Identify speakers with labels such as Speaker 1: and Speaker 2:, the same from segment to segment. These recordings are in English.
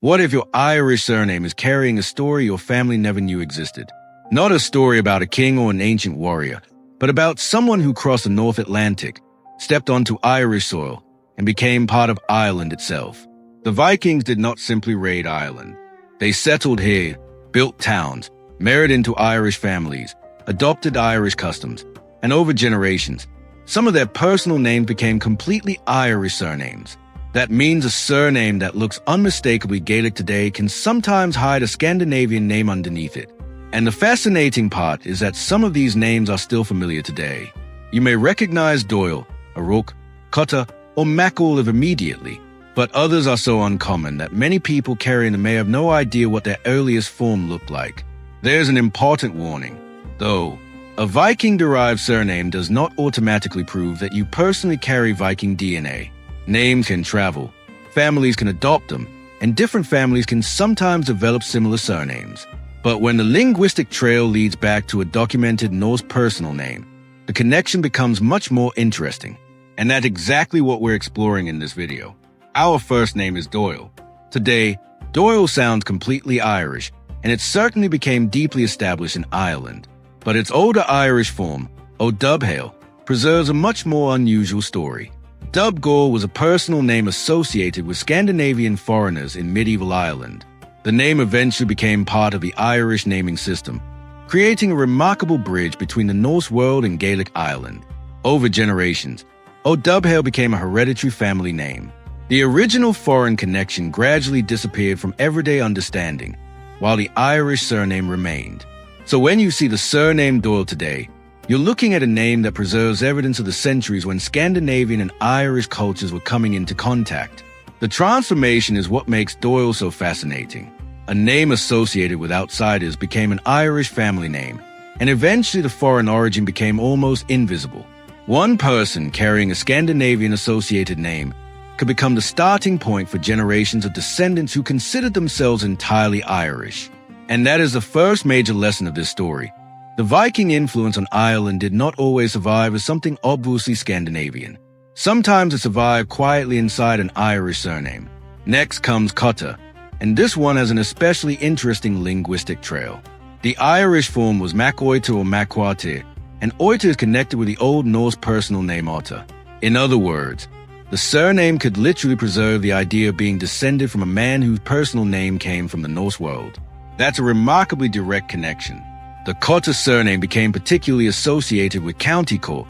Speaker 1: What if your Irish surname is carrying a story your family never knew existed? Not a story about a king or an ancient warrior, but about someone who crossed the North Atlantic, stepped onto Irish soil, and became part of Ireland itself. The Vikings did not simply raid Ireland. They settled here, built towns, married into Irish families, adopted Irish customs, and over generations, some of their personal names became completely Irish surnames. That means a surname that looks unmistakably Gaelic today can sometimes hide a Scandinavian name underneath it. And the fascinating part is that some of these names are still familiar today. You may recognize Doyle, O'Rourke, Cotter, or MacOlive immediately, but others are so uncommon that many people carrying them may have no idea what their earliest form looked like. There's an important warning, though. A Viking-derived surname does not automatically prove that you personally carry Viking DNA. Names can travel, families can adopt them, and different families can sometimes develop similar surnames. But when the linguistic trail leads back to a documented Norse personal name, the connection becomes much more interesting. And that's exactly what we're exploring in this video. Our first name is Doyle. Today, Doyle sounds completely Irish, and it certainly became deeply established in Ireland. But its older Irish form, O'Dubhale, preserves a much more unusual story. Dubgor was a personal name associated with Scandinavian foreigners in medieval Ireland. The name eventually became part of the Irish naming system, creating a remarkable bridge between the Norse world and Gaelic Ireland. Over generations, O'Dubhale became a hereditary family name. The original foreign connection gradually disappeared from everyday understanding, while the Irish surname remained. So when you see the surname Doyle today, you're looking at a name that preserves evidence of the centuries when Scandinavian and Irish cultures were coming into contact. The transformation is what makes Doyle so fascinating. A name associated with outsiders became an Irish family name, and eventually the foreign origin became almost invisible. One person carrying a Scandinavian-associated name could become the starting point for generations of descendants who considered themselves entirely Irish. And that is the first major lesson of this story. The Viking influence on Ireland did not always survive as something obviously Scandinavian. Sometimes it survived quietly inside an Irish surname. Next comes Cotter, and this one has an especially interesting linguistic trail. The Irish form was MacOiter or MacQuartir, and Oiter is connected with the Old Norse personal name Otter. In other words, the surname could literally preserve the idea of being descended from a man whose personal name came from the Norse world. That's a remarkably direct connection. The Cotter surname became particularly associated with County Cork,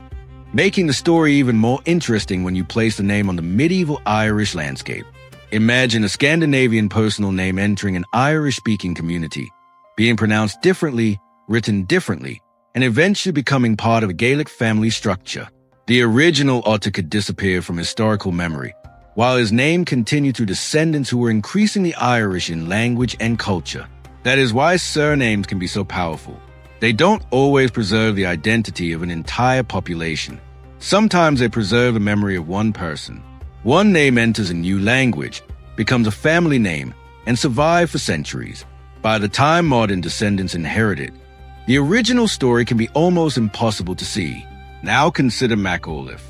Speaker 1: making the story even more interesting when you place the name on the medieval Irish landscape. Imagine a Scandinavian personal name entering an Irish-speaking community, being pronounced differently, written differently, and eventually becoming part of a Gaelic family structure. The original Otter could disappear from historical memory, while his name continued through descendants who were increasingly Irish in language and culture. That is why surnames can be so powerful. They don't always preserve the identity of an entire population. Sometimes they preserve the memory of one person. One name enters a new language, becomes a family name, and survives for centuries. By the time modern descendants inherit it, the original story can be almost impossible to see. Now consider MacOlive.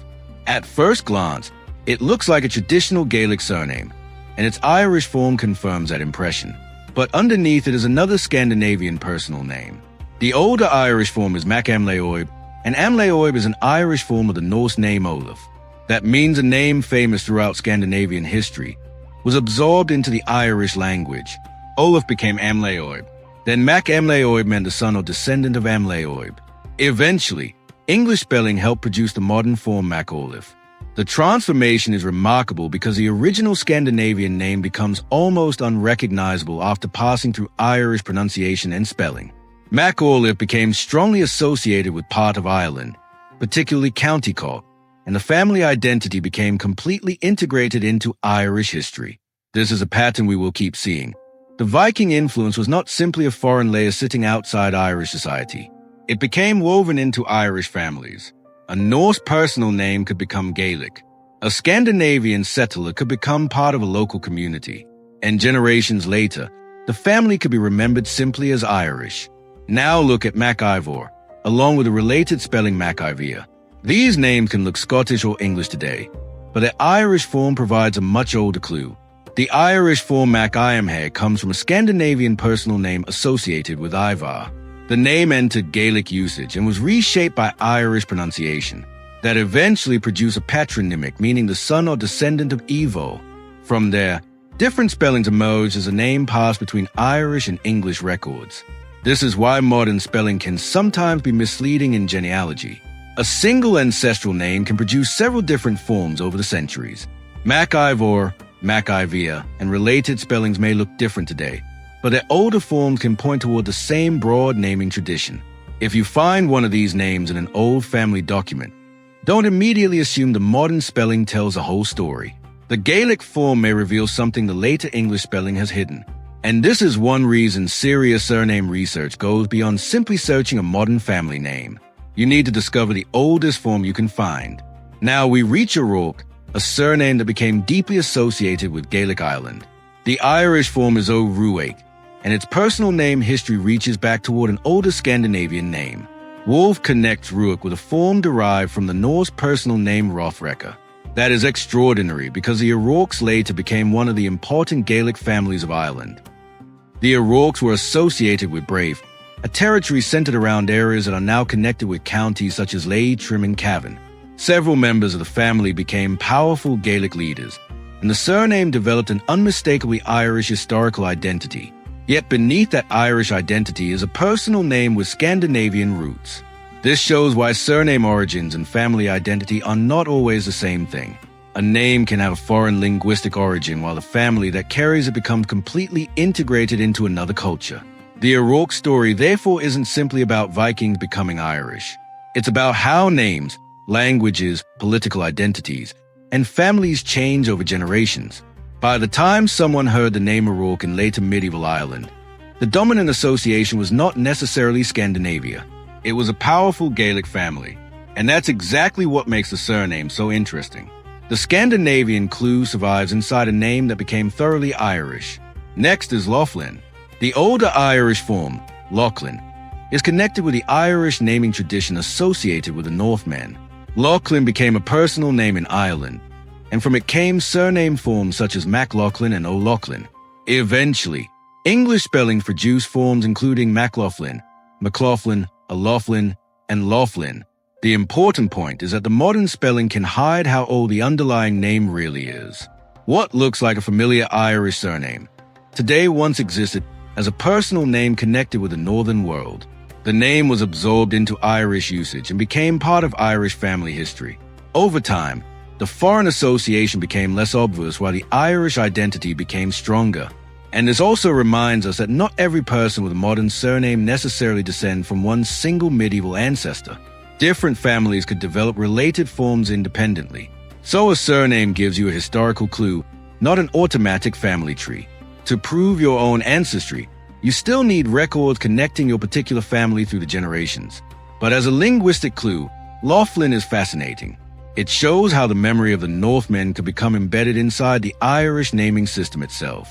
Speaker 1: At first glance, it looks like a traditional Gaelic surname, and its Irish form confirms that impression. But underneath it is another Scandinavian personal name. The older Irish form is MacAmlaoib, and Amlaoib is an Irish form of the Norse name Olaf. That means a name famous throughout Scandinavian history was absorbed into the Irish language. Olaf became Amlaoib. Then MacAmlaoib meant the son or descendant of Amlaoib. Eventually, English spelling helped produce the modern form MacOlive. The transformation is remarkable because the original Scandinavian name becomes almost unrecognizable after passing through Irish pronunciation and spelling. MacOlive became strongly associated with part of Ireland, particularly County Cork, and the family identity became completely integrated into Irish history. This is a pattern we will keep seeing. The Viking influence was not simply a foreign layer sitting outside Irish society. It became woven into Irish families. A Norse personal name could become Gaelic. A Scandinavian settler could become part of a local community. And generations later, the family could be remembered simply as Irish. Now look at MacIvor, along with the related spelling MacIvor. These names can look Scottish or English today, but their Irish form provides a much older clue. The Irish form Mac Iamhe comes from a Scandinavian personal name associated with Ivar. The name entered Gaelic usage and was reshaped by Irish pronunciation that eventually produced a patronymic, meaning the son or descendant of Evo. From there, different spellings emerged as the name passed between Irish and English records. This is why modern spelling can sometimes be misleading in genealogy. A single ancestral name can produce several different forms over the centuries. Mac Ivor, Mac Ivia, and related spellings may look different today, but their older forms can point toward the same broad naming tradition. If you find one of these names in an old family document, don't immediately assume the modern spelling tells the whole story. The Gaelic form may reveal something the later English spelling has hidden. And this is one reason serious surname research goes beyond simply searching a modern family name. You need to discover the oldest form you can find. Now we reach O'Rourke, a surname that became deeply associated with Gaelic Ireland. The Irish form is O'Ruaig, and its personal name history reaches back toward an older Scandinavian name. Wolf connects Ruach with a form derived from the Norse personal name Hrothrekka. That is extraordinary because the O'Rourkes later became one of the important Gaelic families of Ireland. The O'Rourkes were associated with Brave, a territory centered around areas that are now connected with counties such as Leigh, Trim, and Cavan. Several members of the family became powerful Gaelic leaders, and the surname developed an unmistakably Irish historical identity. Yet beneath that Irish identity is a personal name with Scandinavian roots. This shows why surname origins and family identity are not always the same thing. A name can have a foreign linguistic origin while the family that carries it becomes completely integrated into another culture. The O'Rourke story therefore isn't simply about Vikings becoming Irish. It's about how names, languages, political identities, and families change over generations. By the time someone heard the name O'Rourke in later medieval Ireland, the dominant association was not necessarily Scandinavia. It was a powerful Gaelic family, and that's exactly what makes the surname so interesting. The Scandinavian clue survives inside a name that became thoroughly Irish. Next is Laughlin. The older Irish form, Lachlan, is connected with the Irish naming tradition associated with the Northmen. Lachlan became a personal name in Ireland, and from it came surname forms such as MacLachlan and O'Loughlin. Eventually, English spelling produced forms including MacLaughlin, McLaughlin, O'Loughlin, and Laughlin. The important point is that the modern spelling can hide how old the underlying name really is. What looks like a familiar Irish surname today once existed as a personal name connected with the northern world. The name was absorbed into Irish usage and became part of Irish family history. Over time, the foreign association became less obvious while the Irish identity became stronger. And this also reminds us that not every person with a modern surname necessarily descends from one single medieval ancestor. Different families could develop related forms independently. So a surname gives you a historical clue, not an automatic family tree. To prove your own ancestry, you still need records connecting your particular family through the generations. But as a linguistic clue, Laughlin is fascinating. It shows how the memory of the Northmen could become embedded inside the Irish naming system itself.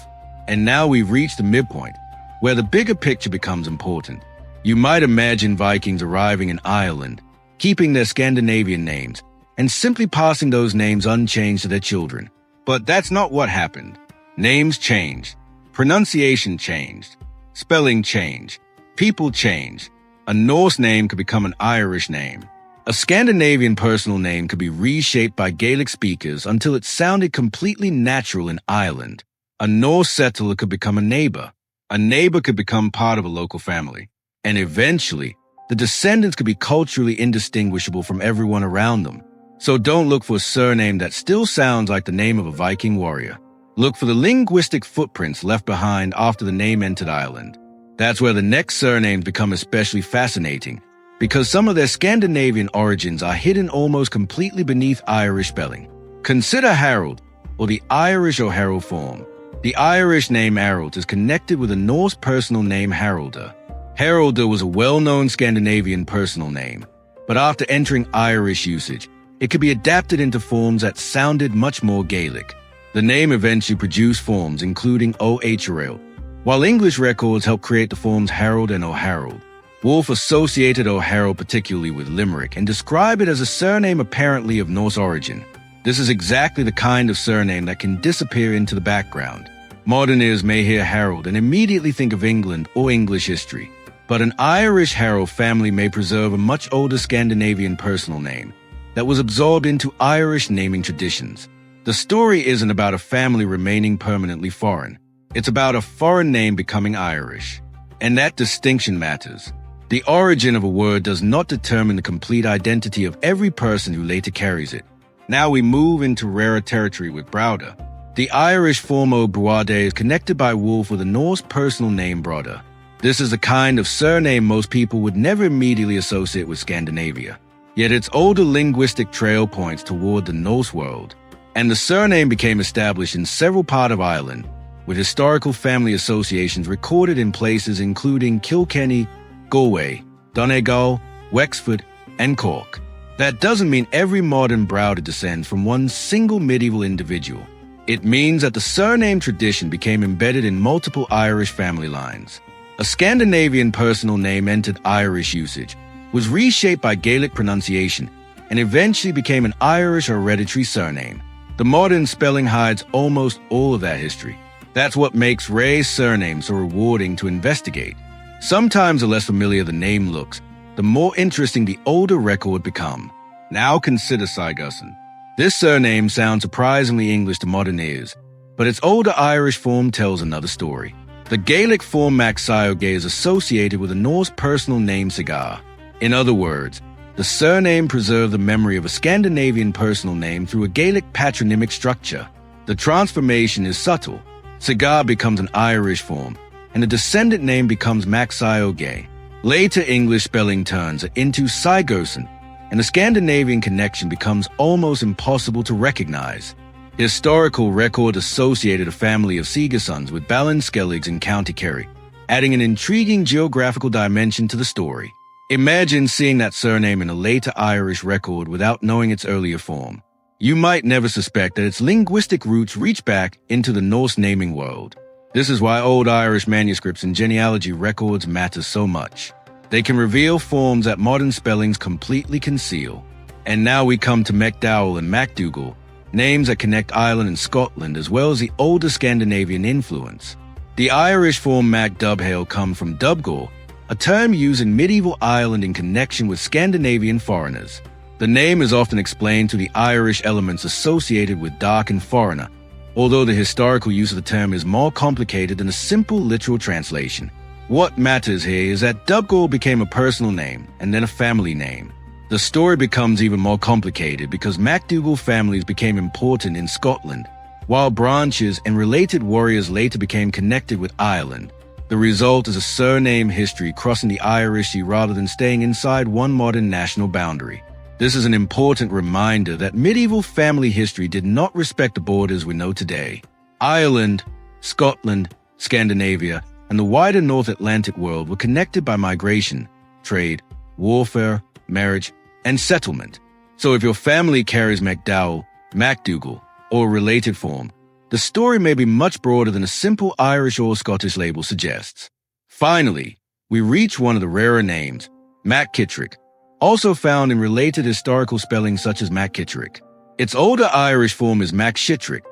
Speaker 1: And now we've reached the midpoint, where the bigger picture becomes important. You might imagine Vikings arriving in Ireland, keeping their Scandinavian names, and simply passing those names unchanged to their children. But that's not what happened. Names changed. Pronunciation changed. Spelling changed. People changed. A Norse name could become an Irish name. A Scandinavian personal name could be reshaped by Gaelic speakers until it sounded completely natural in Ireland. A Norse settler could become a neighbor. A neighbor could become part of a local family. And eventually, the descendants could be culturally indistinguishable from everyone around them. So don't look for a surname that still sounds like the name of a Viking warrior. Look for the linguistic footprints left behind after the name entered Ireland. That's where the next surnames become especially fascinating, because some of their Scandinavian origins are hidden almost completely beneath Irish spelling. Consider Harold, or the Irish O'Harold form. The Irish name Harold is connected with the Norse personal name Haraldr. Haraldr was a well-known Scandinavian personal name, but after entering Irish usage, it could be adapted into forms that sounded much more Gaelic. The name eventually produced forms including O'Harold, while English records helped create the forms Harold and O'Harold. Wolfe associated O'Harold particularly with Limerick and described it as a surname apparently of Norse origin. This is exactly the kind of surname that can disappear into the background. Modern ears may hear Harold and immediately think of England or English history. But an Irish Harold family may preserve a much older Scandinavian personal name that was absorbed into Irish naming traditions. The story isn't about a family remaining permanently foreign. It's about a foreign name becoming Irish. And that distinction matters. The origin of a word does not determine the complete identity of every person who later carries it. Now we move into rarer territory with Browder. The Irish form of Bruade is connected by Wolf with a Norse personal name Broda. This is the kind of surname most people would never immediately associate with Scandinavia. Yet its older linguistic trail points toward the Norse world. And the surname became established in several parts of Ireland, with historical family associations recorded in places including Kilkenny, Galway, Donegal, Wexford, and Cork. That doesn't mean every modern Browder descends from one single medieval individual. It means that the surname tradition became embedded in multiple Irish family lines. A Scandinavian personal name entered Irish usage, was reshaped by Gaelic pronunciation, and eventually became an Irish hereditary surname. The modern spelling hides almost all of that history. That's what makes Ray's surname so rewarding to investigate. Sometimes the less familiar the name looks, the more interesting the older record become. Now consider Sigurdsson. This surname sounds surprisingly English to modern ears, but its older Irish form tells another story. The Gaelic form Maxioge is associated with a Norse personal name Sigar. In other words, the surname preserved the memory of a Scandinavian personal name through a Gaelic patronymic structure. The transformation is subtle. Sigar becomes an Irish form, and the descendant name becomes Maxioge. Later English spelling turns into Sigurdsson, and the Scandinavian connection becomes almost impossible to recognize. Historical record associated a family of Sigurdssons with Ballinskelligs in County Kerry, adding an intriguing geographical dimension to the story. Imagine seeing that surname in a later Irish record without knowing its earlier form. You might never suspect that its linguistic roots reach back into the Norse naming world. This is why old Irish manuscripts and genealogy records matter so much. They can reveal forms that modern spellings completely conceal. And now we come to MacDowell and MacDougall, names that connect Ireland and Scotland as well as the older Scandinavian influence. The Irish form MacDubhail comes from Dubgal, a term used in medieval Ireland in connection with Scandinavian foreigners. The name is often explained to the Irish elements associated with dark and foreigner, although the historical use of the term is more complicated than a simple literal translation. What matters here is that Dubgal became a personal name and then a family name. The story becomes even more complicated because MacDougall families became important in Scotland, while branches and related warriors later became connected with Ireland. The result is a surname history crossing the Irish Sea rather than staying inside one modern national boundary. This is an important reminder that medieval family history did not respect the borders we know today. Ireland, Scotland, Scandinavia, and the wider North Atlantic world were connected by migration, trade, warfare, marriage, and settlement. So if your family carries MacDowell, MacDougall, or a related form, the story may be much broader than a simple Irish or Scottish label suggests. Finally, we reach one of the rarer names, MacKittrick, also found in related historical spellings such as MacKittrick. Its older Irish form is MacShitrick,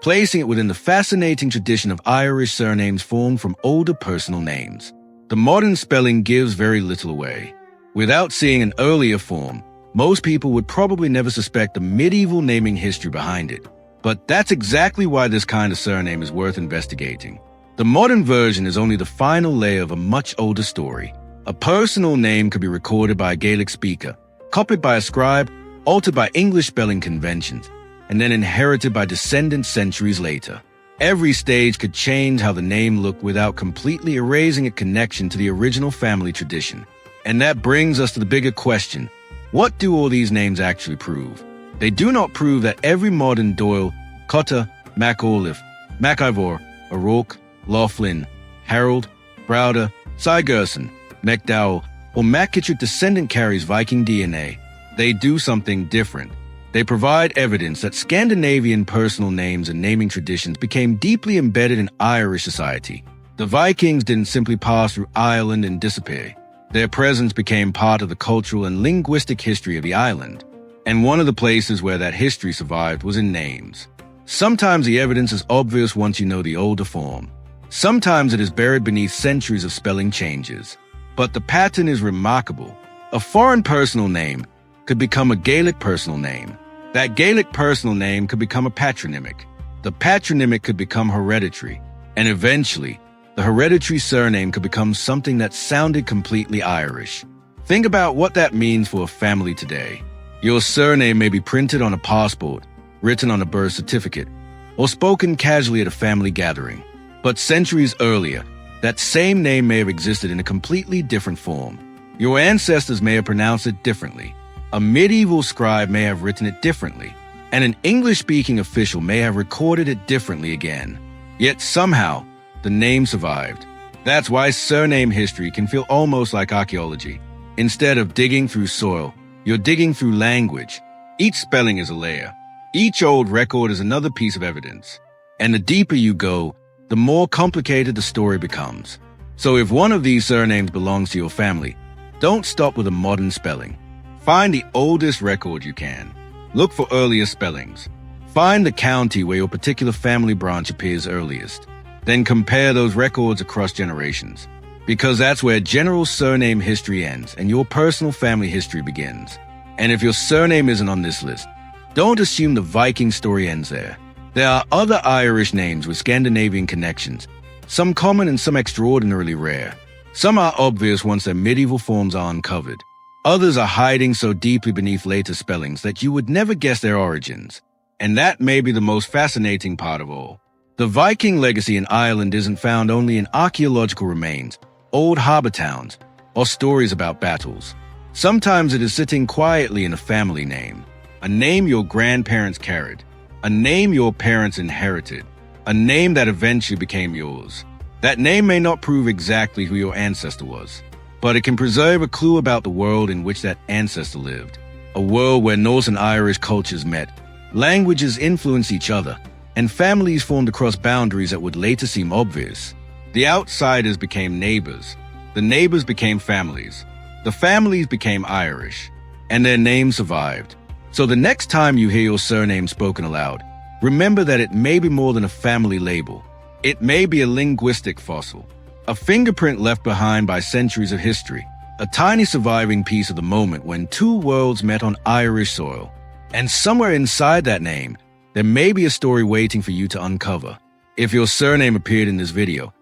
Speaker 1: placing it within the fascinating tradition of Irish surnames formed from older personal names. The modern spelling gives very little away. Without seeing an earlier form, most people would probably never suspect the medieval naming history behind it. But that's exactly why this kind of surname is worth investigating. The modern version is only the final layer of a much older story. A personal name could be recorded by a Gaelic speaker, copied by a scribe, altered by English spelling conventions, and then inherited by descendants centuries later. Every stage could change how the name looked without completely erasing its connection to the original family tradition. And that brings us to the bigger question: what do all these names actually prove? They do not prove that every modern Doyle, Cotta, MacAuliffe, MacIvor, O'Rourke, Laughlin, Harold, Browder, Sigurdsson, MacDowell, or MacKittrick descendant carries Viking DNA. They do something different. They provide evidence that Scandinavian personal names and naming traditions became deeply embedded in Irish society. The Vikings didn't simply pass through Ireland and disappear. Their presence became part of the cultural and linguistic history of the island. And one of the places where that history survived was in names. Sometimes the evidence is obvious once you know the older form. Sometimes it is buried beneath centuries of spelling changes. But the pattern is remarkable. A foreign personal name could become a Gaelic personal name. That Gaelic personal name could become a patronymic. The patronymic could become hereditary. And eventually, the hereditary surname could become something that sounded completely Irish. Think about what that means for a family today. Your surname may be printed on a passport, written on a birth certificate, or spoken casually at a family gathering. But centuries earlier, that same name may have existed in a completely different form. Your ancestors may have pronounced it differently. A medieval scribe may have written it differently, and an English-speaking official may have recorded it differently again. Yet somehow, the name survived. That's why surname history can feel almost like archaeology. Instead of digging through soil, you're digging through language. Each spelling is a layer. Each old record is another piece of evidence. And the deeper you go, the more complicated the story becomes. So if one of these surnames belongs to your family, don't stop with a modern spelling. Find the oldest record you can. Look for earlier spellings. Find the county where your particular family branch appears earliest. Then compare those records across generations. Because that's where general surname history ends and your personal family history begins. And if your surname isn't on this list, don't assume the Viking story ends there. There are other Irish names with Scandinavian connections, some common and some extraordinarily rare. Some are obvious once their medieval forms are uncovered. Others are hiding so deeply beneath later spellings that you would never guess their origins. And that may be the most fascinating part of all. The Viking legacy in Ireland isn't found only in archaeological remains, old harbor towns, or stories about battles. Sometimes it is sitting quietly in a family name, a name your grandparents carried, a name your parents inherited, a name that eventually became yours. That name may not prove exactly who your ancestor was, but it can preserve a clue about the world in which that ancestor lived, a world where Norse and Irish cultures met, languages influenced each other, and families formed across boundaries that would later seem obvious. The outsiders became neighbors, the neighbors became families, the families became Irish, and their names survived. So the next time you hear your surname spoken aloud, remember that it may be more than a family label. It may be a linguistic fossil, a fingerprint left behind by centuries of history, a tiny surviving piece of the moment when two worlds met on Irish soil. And somewhere inside that name, there may be a story waiting for you to uncover. If your surname appeared in this video,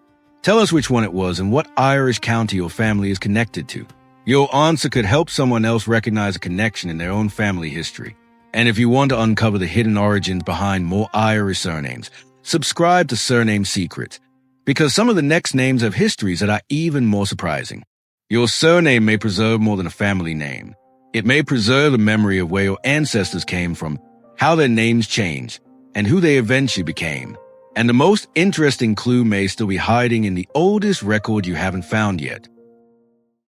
Speaker 1: tell us which one it was and what Irish county your family is connected to. Your answer could help someone else recognize a connection in their own family history. And if you want to uncover the hidden origins behind more Irish surnames, subscribe to Surname Secrets, because some of the next names have histories that are even more surprising. Your surname may preserve more than a family name. It may preserve the memory of where your ancestors came from, how their names changed, and who they eventually became. And the most interesting clue may still be hiding in the oldest record you haven't found yet.